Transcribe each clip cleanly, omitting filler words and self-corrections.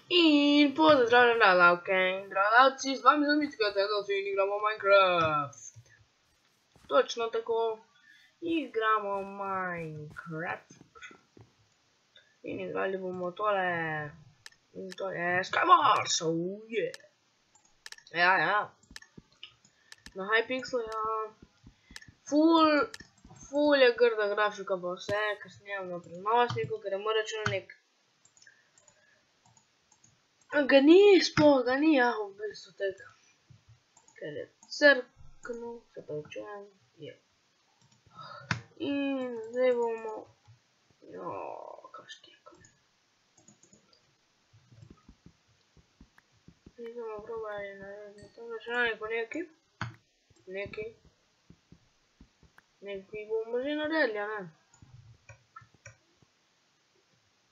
In pozdravljam gledalke in gledalci, z vami sem Mitka, danes igramo Minecraft. Točno tako, igramo Minecraft. In igrali bomo tole. In to je Skywars, oh yeah. Ja. Na Hypixelu, ja. Ful je grda grafika pa vse, ker snemam na prenosniku, ker je moj računalnik. Ga ni, sploh ga ni, ja, v bistvu tega. Ker je crknil, se pa učujem, je. In zdaj bomo, kaj štekam. Zdaj bomo probali narediti tam računalnik po nekaj bomo že naredili, ja ne.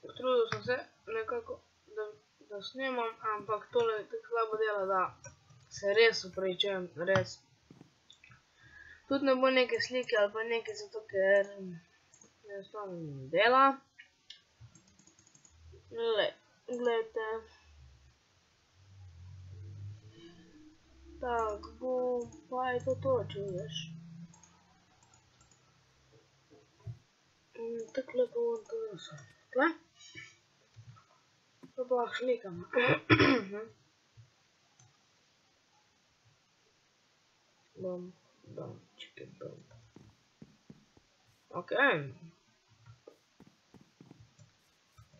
Potrudil sem se nekako, da snemam, ampak tole je tako slabo dela, da se res upravičujem, res. Tudi ne bo neke slike ali pa nekaj, zato ker enostavno ne dela. Glejte. Tak bo, pa je to, če vidiš. Tako lepo bom to naredil. Tle? To pa lahko slikam. Bom, čekaj, bom. Ok.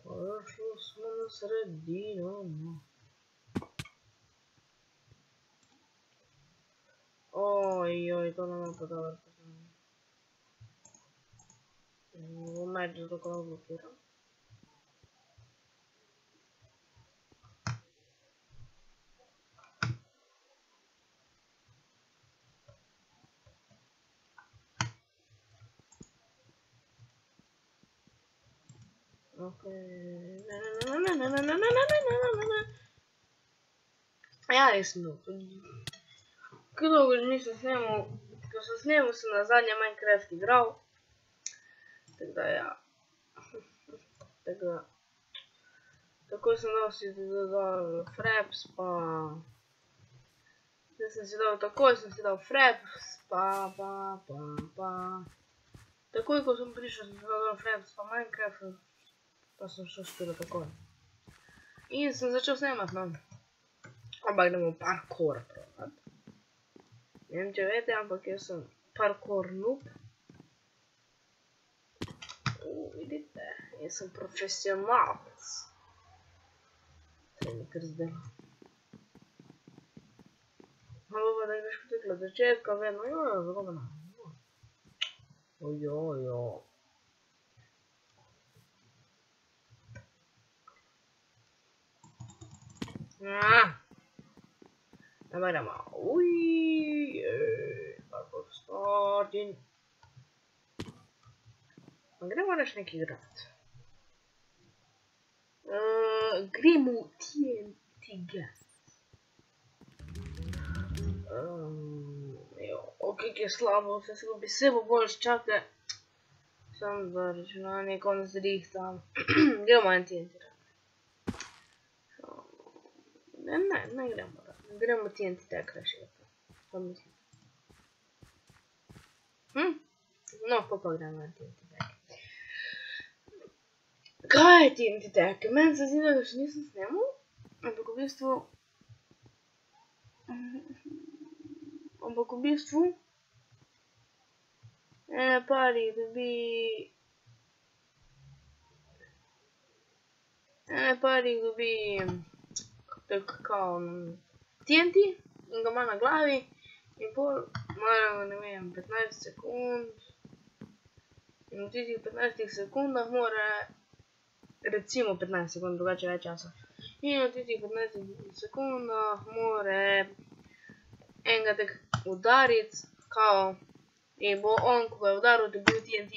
Prišli smo na sredino. Ojoj, to nam je pa dobro poznamo. Bom meč zato ko blokiram. Ok. Ja, res sem dolgo. Kaj dolgo že nisem snemal, ko sem snemal, sem na zadnje Minecraft igral. Tako da ja. Tako sem dal si dodal fraps, pa zdaj sem si dal takoj, sem si dal fraps, pa takoj, ko sem prišel, sem si dal fraps, pa Minecraft, pa sem šel spilo takoj. In sem začel snemat, no. Ampak idemo parkour provat. Ne vem, če vete, ampak jaz sem parkour noob. Vidite, jaz sem profesionalc. Se mi kar zdelo. Malo pa da greš potekla od začetka, vedno, zelo ga nam. Ojojo. Ampak gremo, parkour starting. Gremo reč nekaj igrati. Gremo TNT gas. Ok, ki je slabo, vse skupaj se bo boljš, čakaj. Sam za računalnik, on zrihtam. Gremo en TNT gas. Ne gremo. Gremo TNT tag rešiti. To mislim. No, pa gremo en TNT tag. Kaj je TNT tag? Meni se zdi, da ga še nisem snemal, ampak v bistvu ene parih dobi tako kao TNT in ga ima na glavi in pol mora, ne vem, 15 sekund in v tistih 15 sekundah mora, recimo 15 sekund, drugače več časa, in v tistih 15 sekundah mora enega tak udariti, kao, in bo on, ko ga je udaril, dobil TNT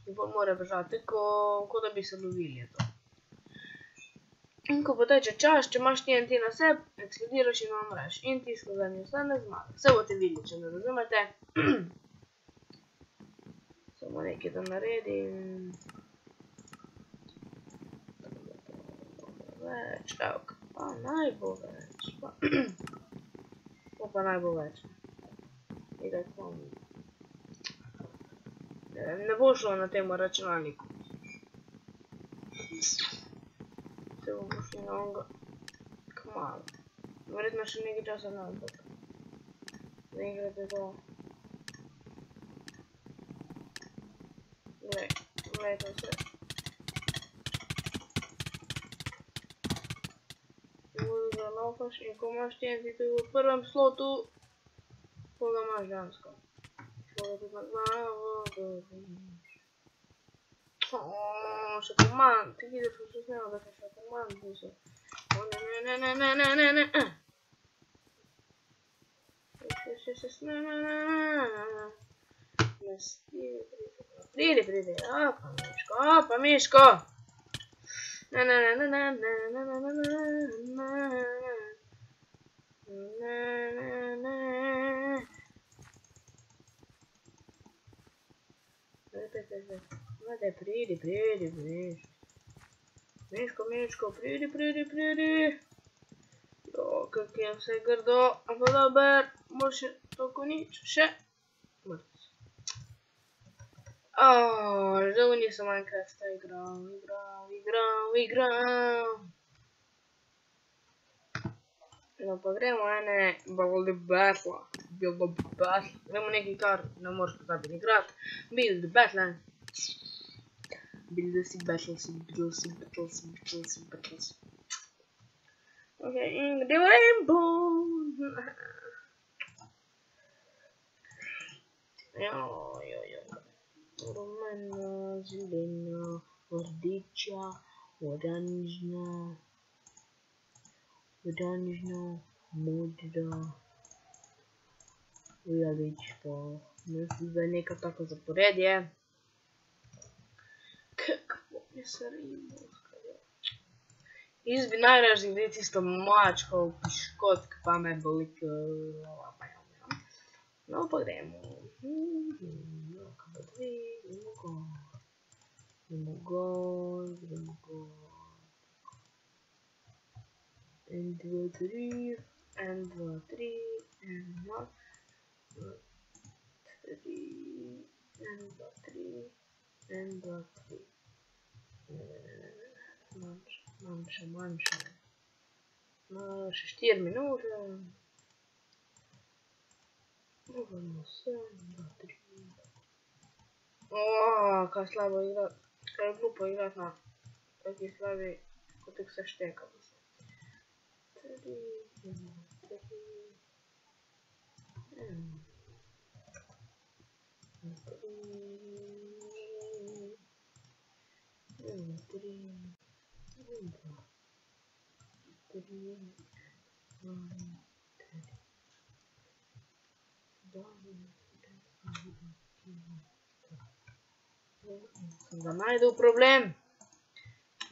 in pol mora bežati, tako da bi se lovili je to. In ko poteče čas, če imaš TNT na sebi, eksplodiraš in umreš. In tisto zadnji ostane zmaga. Vse boste videli, če ne razumete. Samo nekaj da naredim. Več, evo. Pa najboleć. Pa najboleć. I rekao mi. Ne bo šlo na temu računalniku. Se bo šlo na ovoga. Kmalo. Verjetno še nekaj časa ne bo. Da igrate to. Gledajte se. Laufaš in ko imaš TNT tu v prvem slotu, ko ga imaš dejansko. Ko ga tudi na glavo dobiš. Še komand, ti vidiš, ko se snema, da še komand niso. Ne. Še snema. Pridi, pa Miško. Pridi. Miško, pridi. Jo, kak je vse grdo, ampak dober, boljše toliko nič, še. Žal nisem Minecrafta igral. No pa gremo ene Build Battle. Gremo nekaj, kar ne moreš pozabiti igrati. Build Battle. Build battles. Ok, in gremo Rainbow. Jo. Rumena, zelena, rdeča, oranžna, modra, vijoličasta. Mislim, da je neka tako zaporedje. Kako je se Rainbowska. Jaz bi najražje gledal tisto mačko, piškotk, pa me boli. No pa gremo. Gremo gor. 1, 2, 3. 1, 2, 3. 1, 2, 3. 1, 2, 3. 1, 2, 3. Manjša. No, še 4 minute. Uvamo se, 1, 2, 3. Kaj slabo igrat. Kaj je glupo igrat na taki slabi, ko tek se šteka. 3, 1, 3. 3. Da najdel problem.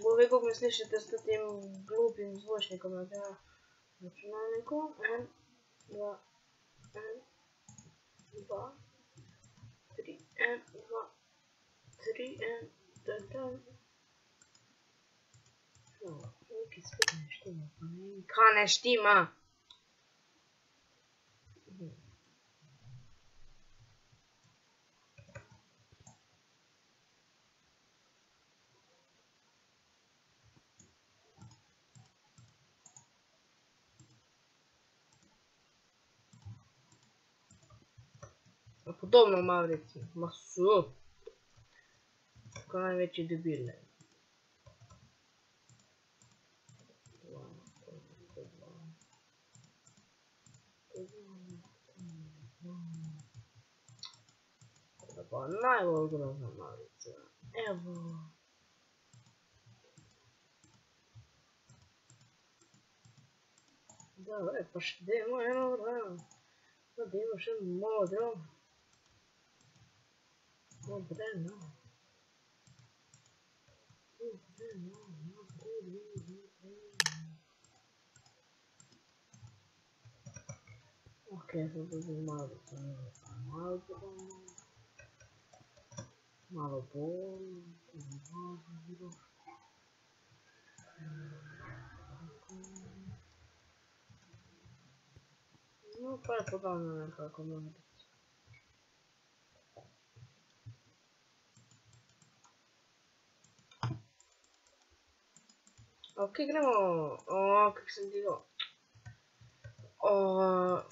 Bo ve, kako me slišite s tem glupim zvočnikom na tem računalniku. 1, 2, 3. 1, 2, 3. 1, 2, 3. Nekaj spet ne štima. Kaj ne štima? Podobno Mavrici. Masu. Tako največji debil. Pa najbolj grozna Mavrica. Evo. Dobre, pa še dajmo eno vrano. Pa dajmo še modro. Modreno. Ok, sem tudi malo bolj. No, pa je podobno nekako može biti. Ok, gremo, kako sam digao.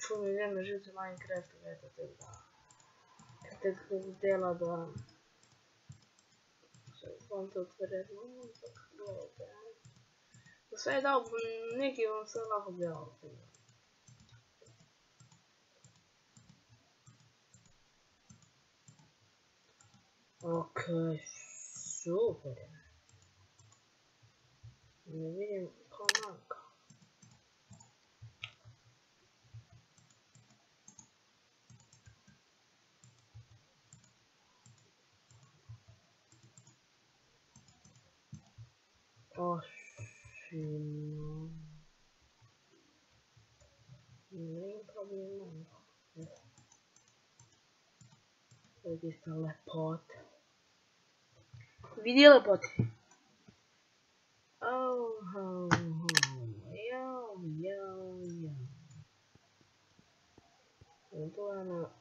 Ful mi vrijeme živce Minecraftu, eto tek da. Tek dela da... Vam to otvoriti, no, tako gledajte. Da sve je dao, neki vam sve lahko djelo. Ok, super. Ne vidim kao manjka. Fino. Nem problema não. Aqui está a lepota. Vidi a lepota. Oh, yo. Então é no...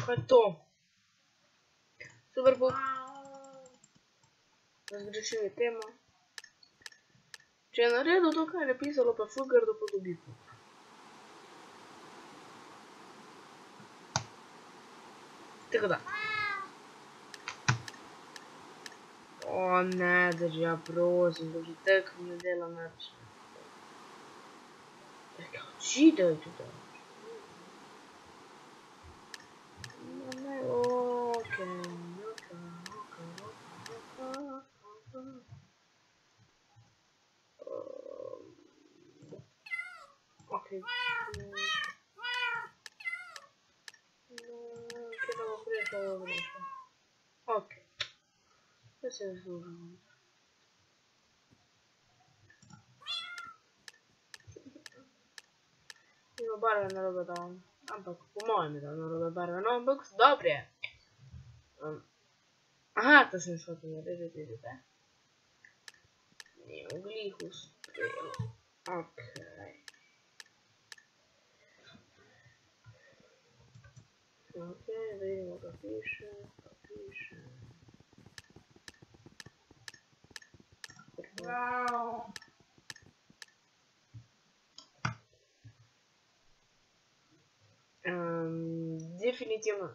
Готов. Супер був. Разрешили тему. Če je naredil to, kar je pisalo, pa ful grdo podobi. Tako da. O ne, drži, ja prosim, drži, tako mi ne dela nič. Čidaj tudi. Ok. Che devo prendere? Ok. Questo è il suo. Ima barve narobe dal, ampak po mojem je dal narobe barve, no ampak dobre je. Aha, to sem shvatil narediti, vidite. Ni v glih uspelo. Okej. Okej, da vidimo, kaj piše, Wow. Definitivno.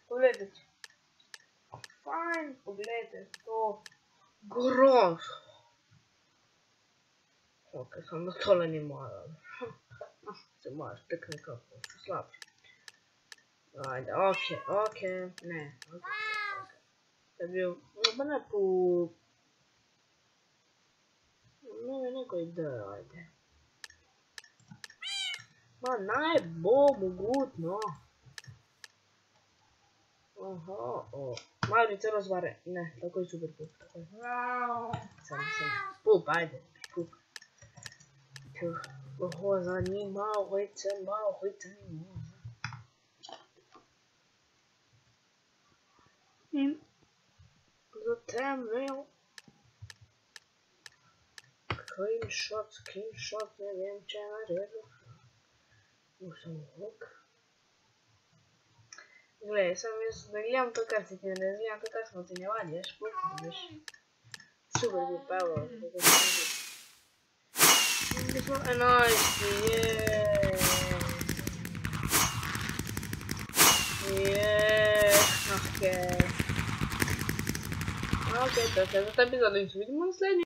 Pogledajte. Fajn, pogledajte to. Grof. Ok, samo tole ni moja. Se moraš tak nekako slabše. Ajde, ok, ne. Da je bil, pa ne po... Ne, neko idejo, ajde. Ma naj bo mogutno. Aha, malo mi celo zvare. Ne, tako je super pup. Sam. Pup, ajde, pup. Oho, zanimavojce, In zatemnil. Screenshot, ne vem, če je naredil. Vsem hok. Glej, sam jaz ne gledam to, kar si ti ne gledam to, kar smo ocenjevali, ješ puk, veš. Super bi pelo. Mi smo 11, Ok, to je vse za ta epizod in se vidimo naslednji.